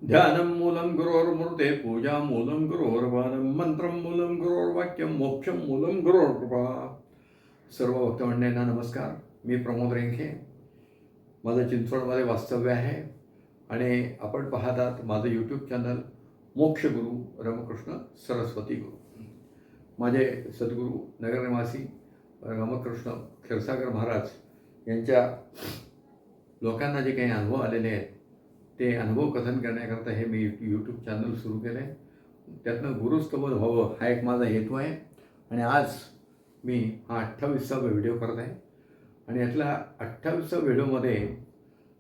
ध्यानं मूलं गुरोर्मूर्ते पूजा मूलं गुरोर्वादं मंत्रं मूलं गुरोर्वाक्यं मोक्षं मूलं गुरोर्कृपा. सर्व भक्तमंडळींना नमस्कार. मी प्रमोद रेंखे. माझं चिंचवडमध्ये वास्तव्य आहे आणि आपण पाहतात माझं यूट्यूब चॅनल मोक्षगुरू रामकृष्ण सरस्वती गुरु. माझे सद्गुरू नगरनिवासी रामकृष्ण क्षीरसागर महाराज यांच्या लोकांना जे काही अनुभव आलेले आहेत ते अनुभव कथन करण्याकरता हे मी यूट्यूब चॅनल सुरू केलं आहे. त्यातनं गुरुस्तवन व्हावं हा एक माझा हेतू आहे. आणि आज मी हा 28वा व्हिडिओ करत आहे आणि यातला 28व्या व्हिडिओमध्ये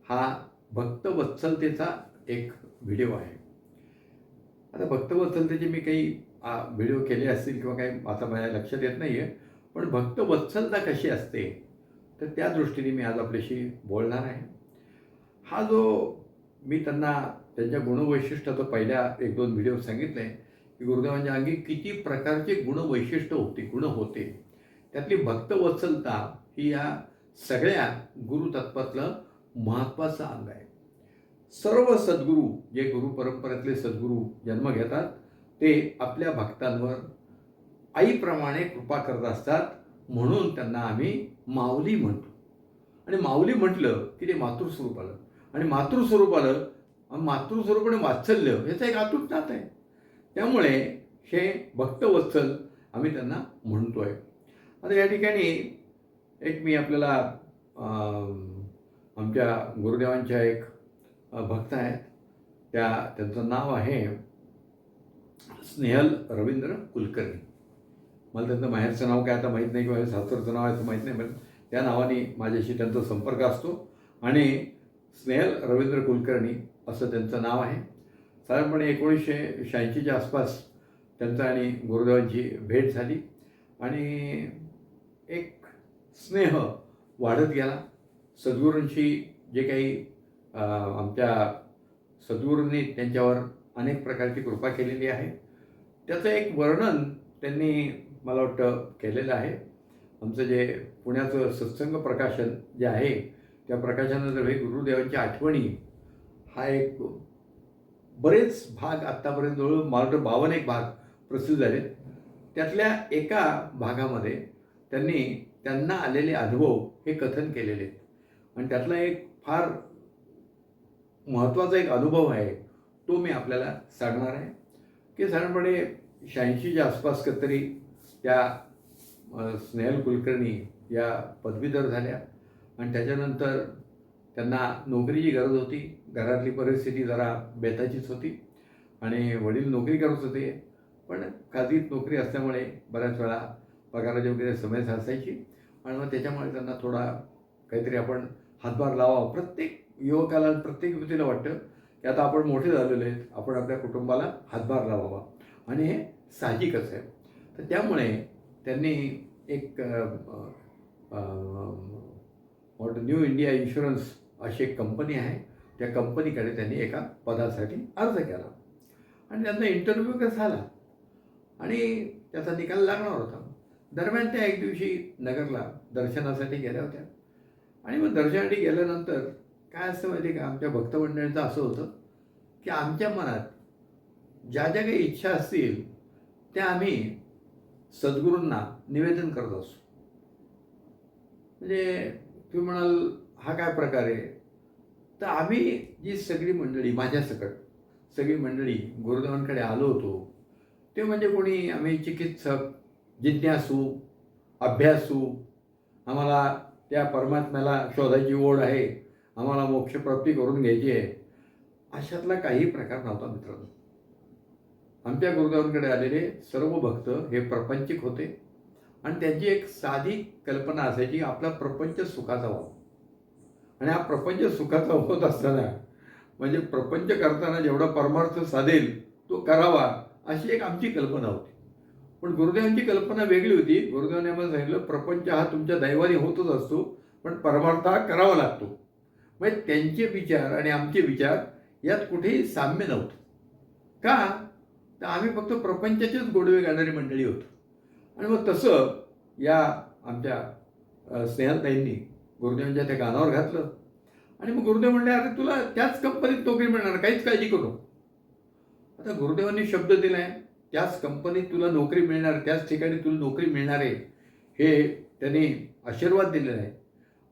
हा भक्तवत्सलतेचा एक व्हिडिओ आहे. आता भक्तवत्सलतेचे मी काही व्हिडिओ केले असतील किंवा काही आता माझ्या लक्षात येत नाही आहे, पण भक्तवत्सलता कशी असते तर त्या दृष्टीने मी आज आपल्याशी बोलणार आहे. हा जो मी त्यांना त्यांच्या गुणवैशिष्ट्याचं पहिल्या 1-2 व्हिडिओ सांगितले की गुरुदेवांच्या अंगी किती प्रकारचे गुण होते. त्यातली भक्तवत्सलता ही या सगळ्या गुरुतत्वातलं महत्त्वाचं अंग आहे. सर्व सद्गुरू जे गुरु परंपरेतले सद्गुरू जन्म घेतात ते आपल्या भक्तांवर आईप्रमाणे कृपा करत असतात, म्हणून त्यांना आम्ही माऊली म्हणतो. आणि माऊली म्हटलं की ते मातृस्वरूप आलं आणि मातृस्वरूप आलं, मातृस्वरूपाने वात्सल्य याचं एक अतूट नातं आहे. त्यामुळे हे भक्तवत्सल आम्ही त्यांना म्हणतो आहे. आता या ठिकाणी एक मी आपल्याला आमच्या गुरुदेवांच्या एक भक्त आहेत, त्यांचं नाव आहे स्नेहल रवींद्र कुलकर्णी. मला त्यांचं माहेरचं नाव काय आता माहीत नाही किंवा सासरचं नाव आहे तर माहीत नाही, पण त्या नावाने माझ्याशी त्यांचा संपर्क असतो आणि स्नेहल रवींद्र कुलकर्णी असं त्यांचं नाव आहे. साधारणपणे 1986च्या आसपास त्यांचं आणि गुरुदेवांची भेट झाली आणि एक स्नेह वाढत गेला. सद्गुरूंशी जे काही आमच्या सद्गुरूंनी त्यांच्यावर अनेक प्रकारची कृपा केलेली आहे त्याचं एक वर्णन त्यांनी मला वाटतं केलेलं आहे. आमचं जे पुण्याचं सत्संग प्रकाशन जे आहे त्या प्रकाशनातर्फे गुरुदेवांच्या आठवणी हा एक बरेच भाग आत्तापर्यंत जवळ मला वाटतं 52 भाग प्रसिद्ध झाले. त्यातल्या एका भागामध्ये त्यांना आलेले अनुभव हे कथन केलेले आहेत आणि त्यातला एक फार महत्त्वाचा एक अनुभव आहे तो मी आपल्याला सांगणार आहे. की साधारणपणे 86च्या आसपास कधीतरी त्या स्नेहल कुलकर्णी या पदवीधर झाल्या आणि त्याच्यानंतर त्यांना नोकरीची गरज होती. घरातली परिस्थिती जरा बेताचीच होती आणि वडील नोकरी करत होते, पण खाजगीत नोकरी असल्यामुळे बऱ्याच वेळा पगाराची वगैरे समस्या असायची आणि मग त्याच्यामुळे त्यांना थोडा काहीतरी आपण हातभार लावावा. प्रत्येक युवकाला प्रत्येक युवतीला वाटतं की आता आपण मोठे झालेले आहेत, आपण आपल्या कुटुंबाला हातभार लावावा आणि हे साहजिकच आहे. तर त्यामुळे त्यांनी एक न्यू इंडिया इन्शुरन्स अशी एक कंपनी आहे, त्या कंपनीकडे त्यांनी एका पदासाठी अर्ज केला आणि त्यांचा इंटरव्ह्यू झाला आणि त्याचा निकाल लागणार होता. दरम्यान त्या एक दिवशी नगरला दर्शनासाठी गेल्या होत्या आणि मग दर्शनासाठी गेल्यानंतर काय असतं माहिती आहे का, आमच्या भक्तमंडळींचं असं होतं की आमच्या मनात ज्या ज्या काही इच्छा असतील त्या आम्ही सद्गुरूंना निवेदन करत असतो. म्हणजे तुम्ही म्हणाल हा काय प्रकार आहे, तर आम्ही जी सगळी मंडळी माझ्यासकट सगळी मंडळी गुरुदेवांकडे आलो होतो ते म्हणजे कोणी आम्ही चिकित्सक, जिज्ञासू, अभ्यासू, आम्हाला त्या परमात्म्याला शोधायची ओढ आहे, आम्हाला मोक्षप्राप्ती करून घ्यायची आहे, अशातला काही प्रकार नव्हता मित्रांनो. आमच्या गुरुदेवांकडे आलेले सर्व भक्त हे प्रपंचिक होते आणि त्यांची एक साधी कल्पना असायची, आपला प्रपंच सुखाचा व्हावा. आणि हा प्रपंच सुखाचा होत असताना म्हणजे प्रपंच करताना जेवढा परमार्थ साधेल तो करावा अशी एक आमची कल्पना होती. पण गुरुदेवांची कल्पना वेगळी होती. गुरुदेवांनी आम्हाला सांगितलं प्रपंच हा तुमच्या दैवाने होतच असतो, पण परमार्थ हा करावा लागतो. म्हणजे त्यांचे विचार आणि आमचे विचार यात कुठेही साम्य नव्हतं. का तर आम्ही फक्त प्रपंचाचेच गोडवे गाणारी मंडळी होतो. आणि मग तसं या आमच्या स्नेहलताईंनी गुरुदेवांच्या त्या गानावर घातलं आणि मग गुरुदेव म्हणले, अरे तुला त्याच कंपनीत नोकरी मिळणार, काहीच काळजी करू. आता गुरुदेवांनी शब्द दिला आहे, त्याच कंपनीत तुला नोकरी मिळणार, त्याच ठिकाणी तुला नोकरी मिळणार आहे, हे त्यांनी आशीर्वाद दिलेला आहे.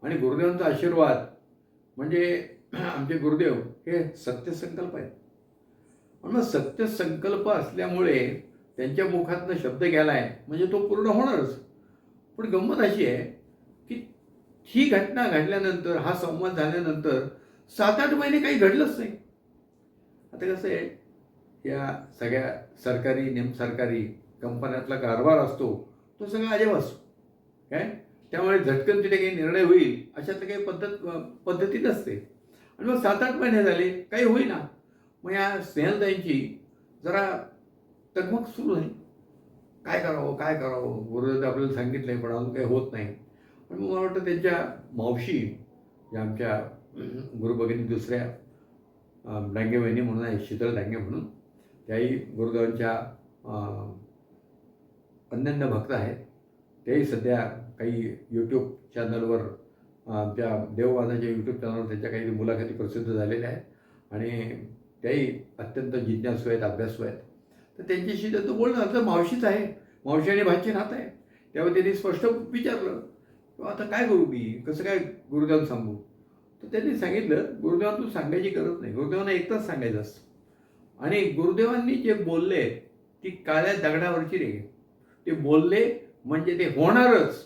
आणि गुरुदेवांचा आशीर्वाद म्हणजे आमचे गुरुदेव हे सत्यसंकल्प आहेत. पण मग सत्यसंकल्प असल्यामुळे त्यांच्या मुखातनं शब्द गेला आहे म्हणजे तो पूर्ण होणारच. पण गंमत अशी आहे की ही घटना घडल्यानंतर, हा संवाद झाल्यानंतर 7-8 महिने काही घडलंच नाही. आता कसं आहे, या सगळ्या सरकारी, निमसरकारी कंपन्यातला कारभार असतो तो सगळा अजब असतो काय. त्यामुळे झटकन तिथे काही निर्णय होईल अशातलं काही पद्धती नसते. आणि मग 7-8 महिने झाले काही होईना. मग या स्नेहलताईंची जरा तगमग सुरू झाली. काय करावं, काय करावं, गुरुदेव आपल्याला सांगितलं आहे पण अजून काही होत नाही. पण मग मला वाटतं त्यांच्या मावशी, ज्या आमच्या गुरुभगिनी दुसऱ्या डांगे वहिनी म्हणून आहे, शीतल डांगे म्हणून, त्याही गुरुदेवांच्या अनन्य भक्त आहेत. तेही सध्या काही यूट्यूब चॅनलवर, आमच्या देववादाच्या यूट्यूब चॅनलवर त्यांच्या काही मुलाखती प्रसिद्ध झालेल्या आहेत आणि त्याही अत्यंत जिज्ञासू आहेत, अभ्यासू आहेत. तर त्यांच्याशी त्यांचं बोलणं आता मावशीच आहे, मावशी आणि भाची नात आहे. त्यावेळी त्यांनी स्पष्ट विचारलं, आता काय करू मी, कसं काय गुरुदेवांना सांगू. तर त्यांनी सांगितलं, गुरुदेवांना तू सांगायची गरज नाही, गुरुदेवांना एकटाच सांगायचं असतं. आणि गुरुदेवांनी जे बोलले ती काळ्या दगडावरची रेघ, ते बोलले म्हणजे ते होणारच,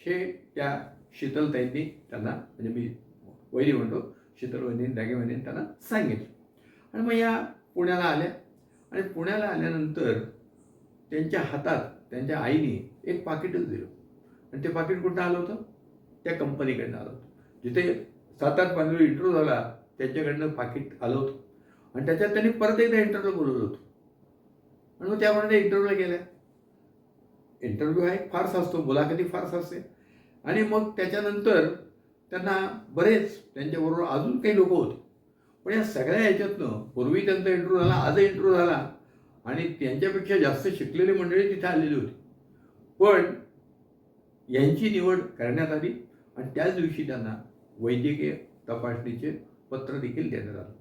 हे त्या शीतलताईंनी त्यांना, म्हणजे मी वहिनी म्हणतो, शीतल वहिनी, डांगे वहिनी त्यांना सांगितलं. आणि मग या पुण्याला आल्या. आणि पुण्याला आल्यानंतर त्यांच्या हातात त्यांच्या आईने एक पाकिटच दिलं. आणि ते पाकिट कुठं आलं होतं, त्या कंपनीकडनं आलं होतं. जिथे 7-8 महिन्यावर इंटरव्ह्यू झाला त्यांच्याकडनं पाकिट आलं होतं. आणि त्याच्यात त्यांनी परत एकदा इंटरव्ह्यू बोलवलं होतं. आणि मग त्यामुळे इंटरव्ह्यूला गेल्या. इंटरव्ह्यू हा एक फार्स असतो, मुलाखती फार्स असते. आणि मग त्याच्यानंतर त्यांना बरेच त्यांच्याबरोबर अजून काही लोक होते. पण या सगळ्या ह्याच्यातनं पूर्वी त्यांचा इंटरव्ह्यू झाला, आजही इंटरव्ह्यू झाला आणि त्यांच्यापेक्षा जास्त शिकलेली मंडळी तिथे आलेली होती. पण यांची निवड करण्यात आली आणि त्याच दिवशी त्यांना वैद्यकीय तपासणीचे पत्र देखील देण्यात आलं.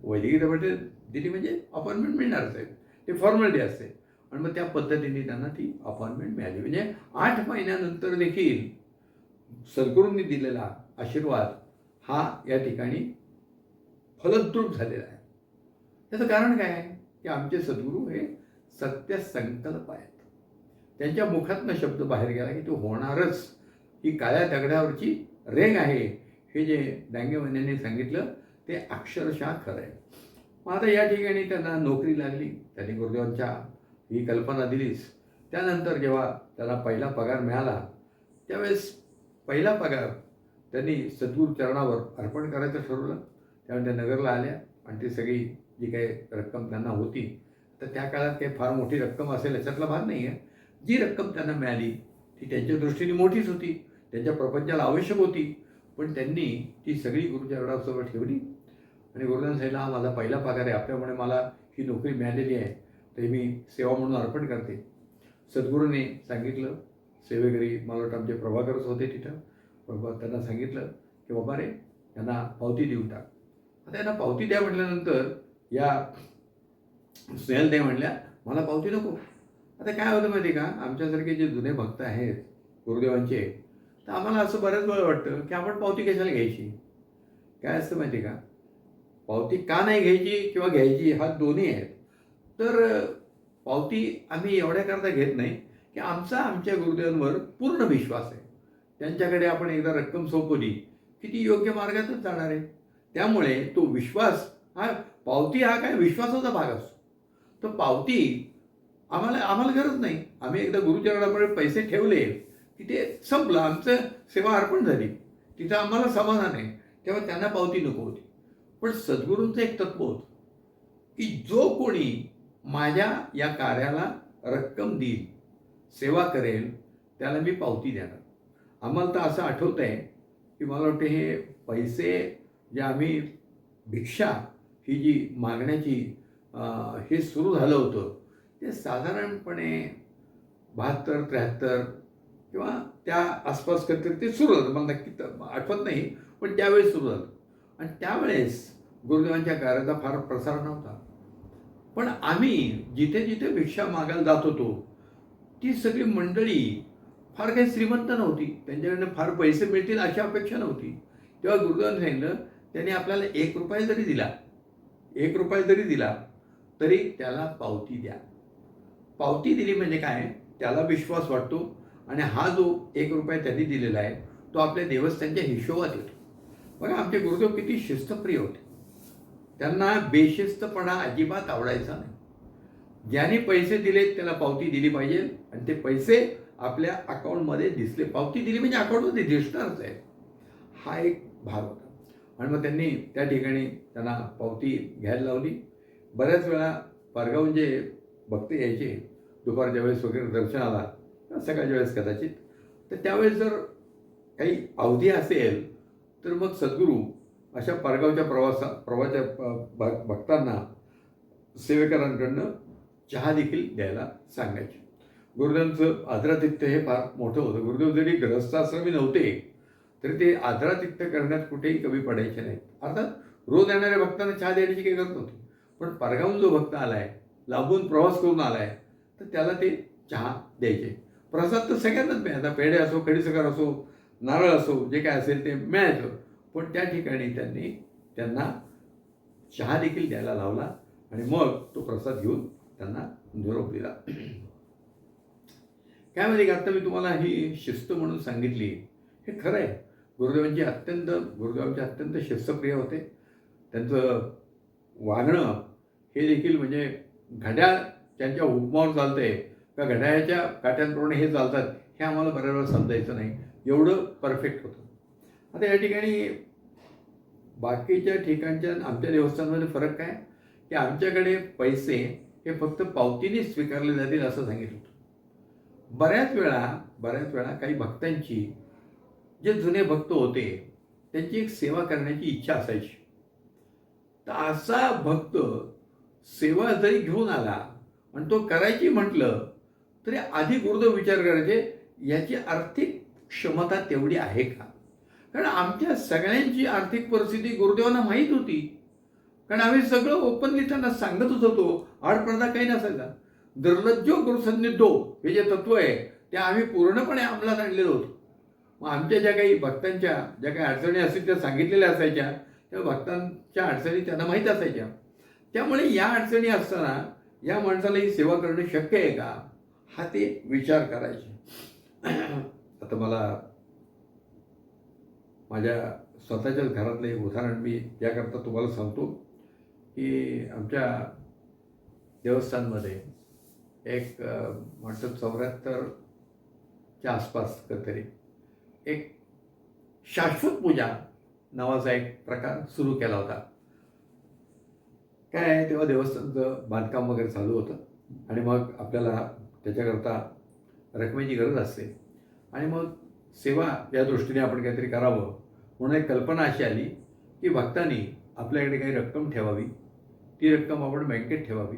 वैद्यकीय तपासणी दिली म्हणजे अपॉइंटमेंट मिळणारच आहे, ते फॉर्मॅलिटी असते. आणि मग त्या पद्धतीने त्यांना ती अपॉइंटमेंट मिळाली. म्हणजे 8 महिन्यानंतर देखील सद्गुरूंनी दिलेला आशीर्वाद हा या ठिकाणी फलद्रूप झालेला आहे. त्याचं कारण काय आहे की आमचे सद्गुरू हे सत्यसंकल्प आहेत. त्यांच्या मुखातनं शब्द बाहेर गेला की तो होणारच, ही काळ्या दगडावरची रेघ आहे. हे जे डांगे वहिनींनी सांगितलं ते अक्षरशः खरं आहे. मग आता या ठिकाणी त्यांना नोकरी लागली. त्यांनी गुरुदेवांच्या ही कल्पना दिलीच. त्यानंतर जेव्हा त्यांना पहिला पगार मिळाला त्यावेळेस पहिला पगार त्यांनी सद्गुरू चरणावर अर्पण करायचं ठरवलं. त्यामुळे त्या नगरला आल्या आणि ती सगळी जी काही रक्कम त्यांना होती, तर त्या काळात काही फार मोठी रक्कम असेल याच्यातला भाग नाही आहे. जी रक्कम त्यांना मिळाली ती त्यांच्या दृष्टीने मोठीच होती, त्यांच्या प्रपंचाला आवश्यक होती. पण त्यांनी ती सगळी गुरुचरणासमोर ठेवली आणि गुरुदेवांनी सांगितलं, हा माझा पहिला पगार आहे, आपल्यामुळे मला ही नोकरी मिळालेली आहे, तर मी सेवा म्हणून अर्पण करते. सद्गुरूंनी सांगितलं, सेवेकरी मला वाटतं आमचे प्रभाकरच होते तिथं, त्यांना सांगितलं की बाबा रे, यांना पावती देऊन टाक. आता यांना पावती द्या म्हटल्यानंतर या स्नेहलताई म्हणल्या, मला पावती नको. आता काय होतं माहिती का, आमच्यासारखे जे जुने भक्त आहेत गुरुदेवांचे, तर आम्हाला असं बऱ्याच वेळा वाटतं की आपण पावती कशाला घ्यायची. काय असतं माहिती का, पावती का नाही घ्यायची किंवा घ्यायची हा दोन्ही आहेत. तर पावती आम्ही एवढ्याकरता घेत नाही की आमच्या गुरुदेवांवर पूर्ण विश्वास आहे. त्यांच्याकडे आपण एकदा रक्कम सोपवली की ती योग्य मार्गातच जाणार आहे. त्यामुळे तो विश्वास हा, पावती हा काय विश्वासाचा भाग असतो. तर पावती आम्हाला गरज नाही. आम्ही एकदा गुरुचरणाकडे पैसे ठेवले की ते संपलं, आमचं सेवा अर्पण झाली, तिथं आम्हाला समाधान आहे. तेव्हा त्यांना पावती नको होती. पण सद्गुरूंचं एक तत्व होतं की जो कोणी माझ्या या कार्याला रक्कम देईल, सेवा करेल, त्याला मी पावती देणार. आम्हाला तर असं आठवतं आहे की मला वाटतं हे पैसे जे आम्ही भिक्षा ही जी मागण्याची हे सुरू झालं होतं ते साधारणपणे 72-73 किंवा त्या आसपास कधीतरी ते सुरू झालं. मला नक्की आठवत नाही, पण त्यावेळेस सुरू झालं. आणि त्यावेळेस गुरुदेवांच्या कार्याचा फार प्रसार नव्हता. पण आम्ही जिथे जिथे भिक्षा मागायला जात होतो ती सगळी मंडळी फार काही श्रीमंत नव्हती, त्यांच्याकडनं फार पैसे मिळतील अशी अपेक्षा नव्हती. तेव्हा गुरुदेवांनी सांगितलं, त्यांनी आपल्याला 1 रुपया जरी दिला, 1 रुपया जरी दिला तरी त्याला पावती द्या. पावती दिली म्हणजे काय, त्याला विश्वास वाटतो आणि हा जो 1 रुपया त्यांनी दिलेला आहे तो आपल्या देवस्थानच्या हिशोबात येतो. बघा आमचे गुरुदेव किती शिस्तप्रिय होते. त्यांना बेशिस्तपणा अजिबात आवडायचा नाही. ज्याने पैसे दिले त्याला पावती दिली पाहिजे आणि ते पैसे आपल्या अकाउंटमध्ये दिसले. पावती दिली म्हणजे अकाउंटमध्ये दिसणारच आहे, हा एक भाग होता. आणि मग त्यांनी त्या ठिकाणी त्यांना पावती घ्यायला लावली. बऱ्याच वेळा पारगावून जे भक्त यायचे दुपारच्या वेळेस वगैरे दर्शनाला किंवा सकाळच्या वेळेस कदाचित, तर त्यावेळेस जर काही अवधी असेल तर मग सद्गुरू अशा पारगावच्या भक्तांना सेवेकरांकडनं चहा देखील द्यायला सांगायचे. गुरुदेवांचं आदरातिथ्य हे फार मोठं होतं. गुरुदेव जरी गृहस्थाश्रमी नव्हते तरी ते आदरातिथ्य करण्यात कुठेही कमी पडायचे नाहीत. अर्थात रोज येणाऱ्या भक्तांना चहा देण्याची काही गरज नव्हती, पण पारगावून जो भक्त आलाय, लांबून प्रवास करून आलाय, तर त्याला ते चहा द्यायचे. प्रसाद तर सगळ्यांनाच मिळायचा, पेढे असो, खडीसाखर असो, नारळ असो, जे काय असेल ते मिळायचं. पण त्या ठिकाणी त्यांना चहा देखील द्यायला लावला आणि मग तो प्रसाद घेऊन त्यांना निरोप दिला. काय माहिती का, आता मी तुम्हाला ही शिस्त म्हणून सांगितली, हे खरं आहे. गुरुदेवांचे अत्यंत शिस्तप्रिय होते. त्यांचं वागणं हे देखील म्हणजे घड्याळ त्यांच्या हुकमावर चालतंय का घड्याळाच्या काट्यांप्रमाणे हे चालतात हे आम्हाला बऱ्याच वेळा समजायचं नाही, एवढं परफेक्ट होतं. आता या ठिकाणी बाकीच्या ठिकाणच्या आमच्या देवस्थानामध्ये फरक काय की आमच्याकडे पैसे हे फक्त पावतीने स्वीकारले जातील असं सांगितलं होतं. बऱ्याच वेळा काही भक्तांची, जे जुने भक्त होते त्यांची एक सेवा करण्याची इच्छा असायची. तर असा भक्त सेवा जरी घेऊन आला आणि तो करायची म्हटलं तरी आधी गुरुदेव विचार करायचे याची आर्थिक क्षमता तेवढी आहे का. कारण आमच्या सगळ्यांची आर्थिक परिस्थिती गुरुदेवांना माहीत होती. कारण आम्ही सगळं ओपनली त्यांना सांगतच होतो, आडपडदा काही नसायचा. निर्लज्जो गुरुसन्निधो हे जे तत्व आहे ते आम्ही पूर्णपणे अंमलात आणलेलं होतं. मग आमच्या ज्या काही भक्तांच्या ज्या काही अडचणी असतील त्या सांगितलेल्या असायच्या, त्या भक्तांच्या अडचणी त्यांना माहीत असायच्या. त्यामुळे या अडचणी असताना या माणसाला ही सेवा करणं शक्य आहे का, हा ते विचार करायचे. आता मला माझ्या स्वतःच्याच घरातलं एक उदाहरण मी याकरता तुम्हाला सांगतो की आमच्या देवस्थानमध्ये एक म्हणतात 74च्या आसपास कधीतरी एक शाश्वत पूजा नावाचा एक प्रकार सुरू केला होता. काय आहे, तेव्हा देवस्थानचं बांधकाम वगैरे चालू होतं आणि मग आपल्याला त्याच्याकरता रकमेची गरज असते आणि मग सेवा या दृष्टीने आपण काहीतरी करावं म्हणून एक कल्पना अशी आली की भक्तांनी आपल्याकडे काही रक्कम ठेवावी, ती रक्कम आपण बँकेत ठेवावी.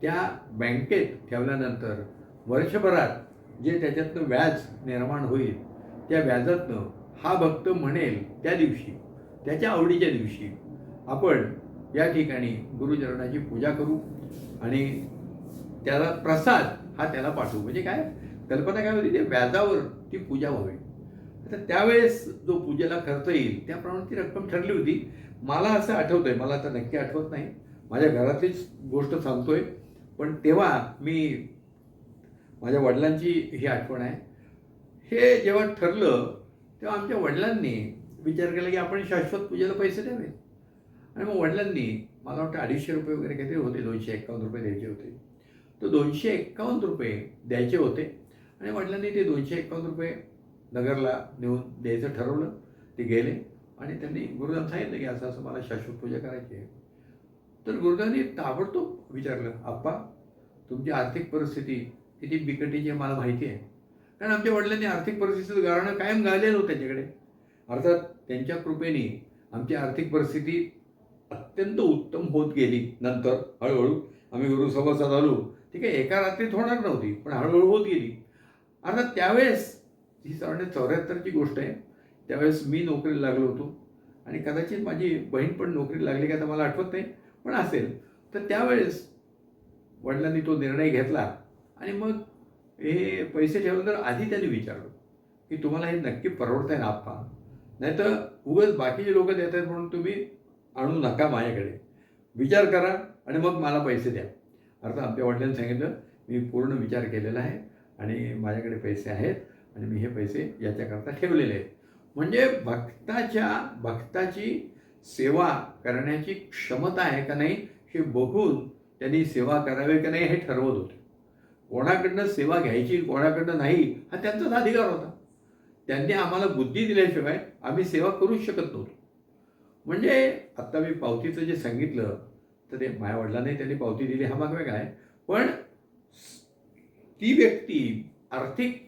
त्या बँकेत ठेवल्यानंतर वर्षभरात जे त्याच्यातनं व्याज निर्माण होईल त्या व्याजातनं हा भक्त म्हणेल त्या दिवशी, त्याच्या आवडीच्या दिवशी आपण या ठिकाणी गुरुचरणाची पूजा करू आणि त्याला प्रसाद हा त्याला पाठवू. म्हणजे काय कल्पना काय होती, ते व्याजावर ती पूजा व्हावी. आता त्यावेळेस जो पूजेला खर्च येईल त्याप्रमाणे ती रक्कम ठरली होती. मला असं आठवतंय, मला आता नक्की आठवत नाही, माझ्या घरातलीच गोष्ट सांगतोय, पण तेव्हा मी माझ्या वडिलांची ही आठवण आहे. हे जेव्हा ठरलं तेव्हा आमच्या वडिलांनी विचार केला की आपण शाश्वत पूजेला पैसे द्यावे. आणि मग वडिलांनी मला वाटतं 250 रुपये वगैरे काहीतरी होते, 251 रुपये द्यायचे होते. तर 251 रुपये द्यायचे होते आणि वडिलांनी ते 251 रुपये नगरला नेऊन द्यायचं ठरवलं. ते गेले आणि त्यांनी गुरुदेवांना सांगितलं की असं असं मला शाश्वत पूजा करायची आहे. तर गुरुदेवांनी ताबडतोब विचारलं, आप्पा तुमची आर्थिक परिस्थिती किती बिकटीची आहे मला माहिती आहे. कारण आमच्या वडिलांनी आर्थिक परिस्थितीचं गारणं कायम गायलेलं होतं त्यांच्याकडे. अर्थात त्यांच्या कृपेने आमची आर्थिक परिस्थिती अत्यंत उत्तम होत गेली. नंतर हळूहळू आम्ही गुरुसभासद झालो. ती काही एका रात्रीत होणार नव्हती, पण हळूहळू होत गेली. अर्थात त्यावेळेस ही 74ची गोष्ट आहे. त्यावेळेस मी नोकरीला लागलो होतो आणि कदाचित माझी बहीण पण नोकरीला लागली का तर मला आठवत नाही, पण असेल. तर त्यावेळेस वडिलांनी तो निर्णय घेतला आणि मग हे पैसे ठेवल्यानंतर आधी त्यांनी विचारलं की तुम्हाला हे नक्की परवडतंय ना आप्पा? नाहीतर उगाच बाकीचे लोक देत आहेत म्हणून तुम्ही आणू नका माझ्याकडे. विचार करा आणि मग मला पैसे द्या. अर्थात आमच्या वडिलांनी सांगितलं, मी पूर्ण विचार केलेला आहे आणि माझ्याकडे पैसे आहेत आणि मी हे पैसे याच्याकरता ठेवलेले आहेत. म्हणजे भक्ताची सेवा करण्याची क्षमता आहे का नाही हे बघून त्यांनी सेवा करावी का नाही हे ठरवत होते. कोणाकडनं सेवा घ्यायची कोणाकडनं नाही हा त्यांचाच अधिकार होता. त्यांनी आम्हाला बुद्धी दिल्याशिवाय आम्ही सेवा करूच शकत नव्हतो. म्हणजे आत्ता मी पावतीचं जे सांगितलं तर ते माझ्या वडिलांनी त्यांनी पावती दिली हा भाग वेगळा आहे. पण ती व्यक्ती आर्थिक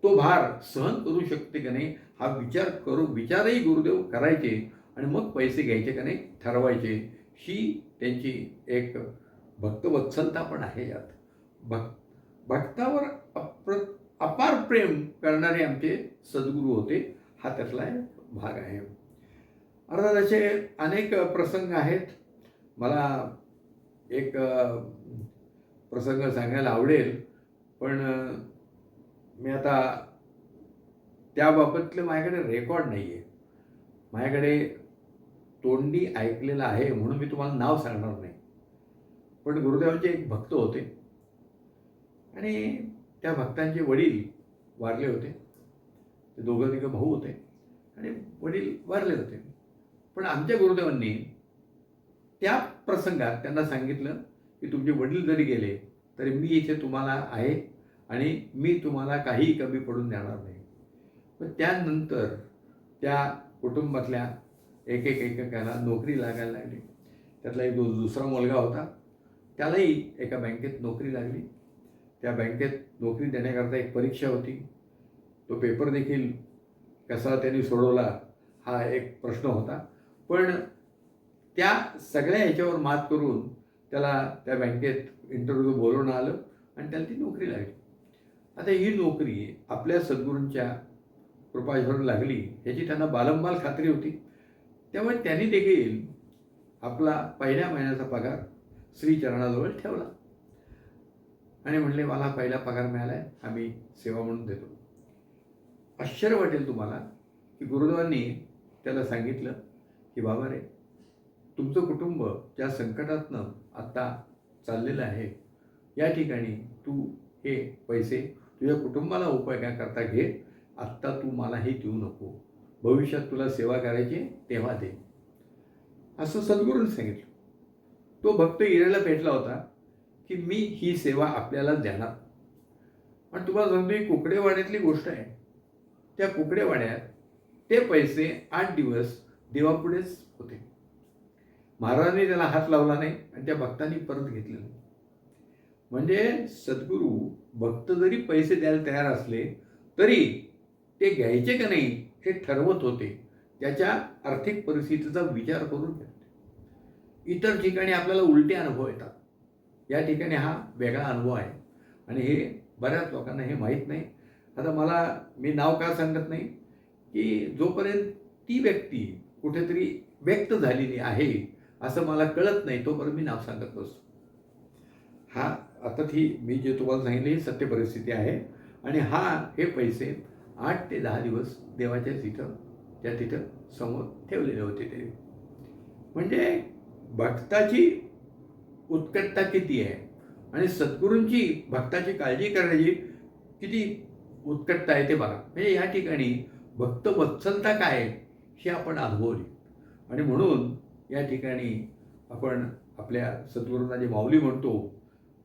तो भार सहन करू शकते का नाही हा विचारही गुरुदेव करायचे आणि मग पैसे घ्यायचे का नाही ठरवायचे. ही त्यांची एक भक्तवत्सलता पण आहे यात. भक्तावर अपार प्रेम करणारे आमचे सद्गुरू होते. हा त्यातला एक भाग आहे. अर्थात असे अनेक प्रसंग आहेत. मला एक प्रसंग सांगायला आवडेल पण मी आता त्याबाबतले माझ्याकडे रेकॉर्ड नाही आहे. माझ्याकडे तोंडी ऐकलेलं आहे म्हणून मी तुम्हाला नाव सांगणार नाही. पण गुरुदेवांचे एक भक्त होते आणि त्या भक्तांचे वडील वारले होते. ते दोघं तिघं भाऊ होते आणि वडील वारले होते. पण आमच्या गुरुदेवांनी त्या प्रसंगात त्यांना सांगितलं की तुमचे वडील जरी गेले तरी मी इथे तुम्हाला आहे आणि मी तुम्हाला काही कमी पडून देणार नाही. पण त्यानंतर त्या कुटुंबातल्या एकेकाला नोकरी लागायला लागली. त्यातला एक दुसरा मुलगा होता त्यालाही एका बँकेत नोकरी लागली. त्या बँकेत नोकरी देण्याकरता एक परीक्षा होती. तो पेपर देखील कसा त्यांनी सोडवला हा एक प्रश्न होता. पण त्या सगळ्या ह्याच्यावर मात करून त्याला त्या बँकेत इंटरव्ह्यू बोलवणं आलं आणि त्याला ती नोकरी लागली. आता ही नोकरी आपल्या सद्गुरूंच्या कृपाझोर लागली ह्याची त्यांना बालंबाल खात्री होती. त्यामुळे त्यांनी देखील आपला पहिल्या महिन्याचा पगार श्रीचरणाजवळ ठेवला आणि म्हणले मला पहिला पगार मिळाला आहे आम्ही सेवा म्हणून देतो. आश्चर्य वाटेल तुम्हाला की गुरुदेवांनी त्याला सांगितलं की बाबा रे तुमचं कुटुंब ज्या संकटातनं आत्ता चाललेलं आहे या ठिकाणी तू हे पैसे तुझ्या कुटुंबाला उपयोगाकरता घे. आत्ता तू मला हे देऊ नको. भविष्यात तुला सेवा करायची तेव्हा दे असं सद्गुरूंनी सांगितलं. तो भक्त इरेला भेटला होता की मी ही सेवा आपल्याला देणार. आणि तुम्हाला सांगतो ही कुकडेवाड्यातली गोष्ट आहे. त्या कुकडेवाड्यात ते पैसे 8 दिवस देवापुढेच होते. महाराजांनी त्याला हात लावला नाही आणि त्या भक्तांनी परत घेतले नाही. म्हणजे सद्गुरू भक्त जरी पैसे द्यायला तयार असले तरी ते घ्यायचे का नाही हे ठरवत होते. त्याच्या आर्थिक परिस्थितीचा विचार करून घेतले. इतर ठिकाणी आपल्याला उलटे अनुभव येतात. या ठिकाणी हा वेगळा अनुभव आहे आणि हे बऱ्याच लोकांना हे माहीत नाही. आता मी नाव का सांगत नाही की जोपर्यंत ती व्यक्ती कुठेतरी व्यक्त झालेली आहे असं मला कळत नाही तोपर्यंत मी नाव सांगत नसतो. हा आता मी जे तुम्हाला सांगितले ही सत्य परिस्थिती आहे आणि हे पैसे 8 ते 10 दिवस देवाच्या तिथं समोर ठेवलेले होते ते. म्हणजे भक्ताची उत्कटता किती आहे आणि सद्गुरूंची भक्ताची काळजी करण्याची किती उत्कटता आहे ते बघा. म्हणजे या ठिकाणी भक्तवत्सलता काय हे आपण अनुभवली आणि म्हणून या ठिकाणी आपण आपल्या सद्गुरूंना जे माऊली म्हणतो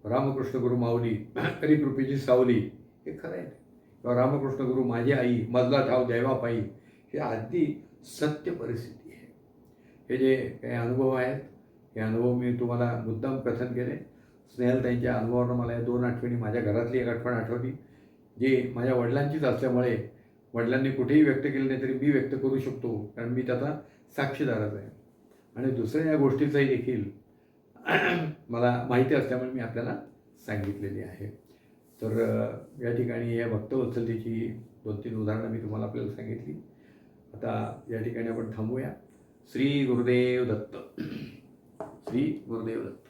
रामकृष्ण गुरु माऊली करिकृपेची सावली हे खरं आहे. किंवा रामकृष्ण गुरु माझी आई मजला ठाव देवा पायी हे अगदी सत्य परिस्थिती आहे. हे जे काही अनुभव आहेत हे अनुभव मी तुम्हाला मुद्दाम कथन केले. स्नेहलताईंच्या अनुभवावर मला या 2 आठवणी माझ्या घरातली एक आठवण आठवली जी माझ्या वडिलांचीच असल्यामुळे वडिलांनी कुठेही व्यक्त केली नाही तरी मी व्यक्त करू शकतो कारण मी त्याचा साक्षीदारच आहे. आणि दुसऱ्या या गोष्टीचंही देखील मला माहिती असल्यामुळे मी आपल्याला सांगितलेली आहे. तर या ठिकाणी या भक्तवत्सलतेची 2-3 उदाहरणं मी तुम्हाला आपल्याला सांगितली. आता या ठिकाणी आपण थांबूया. श्री गुरुदेव दत्त. श्री गुरुदेव दत्त.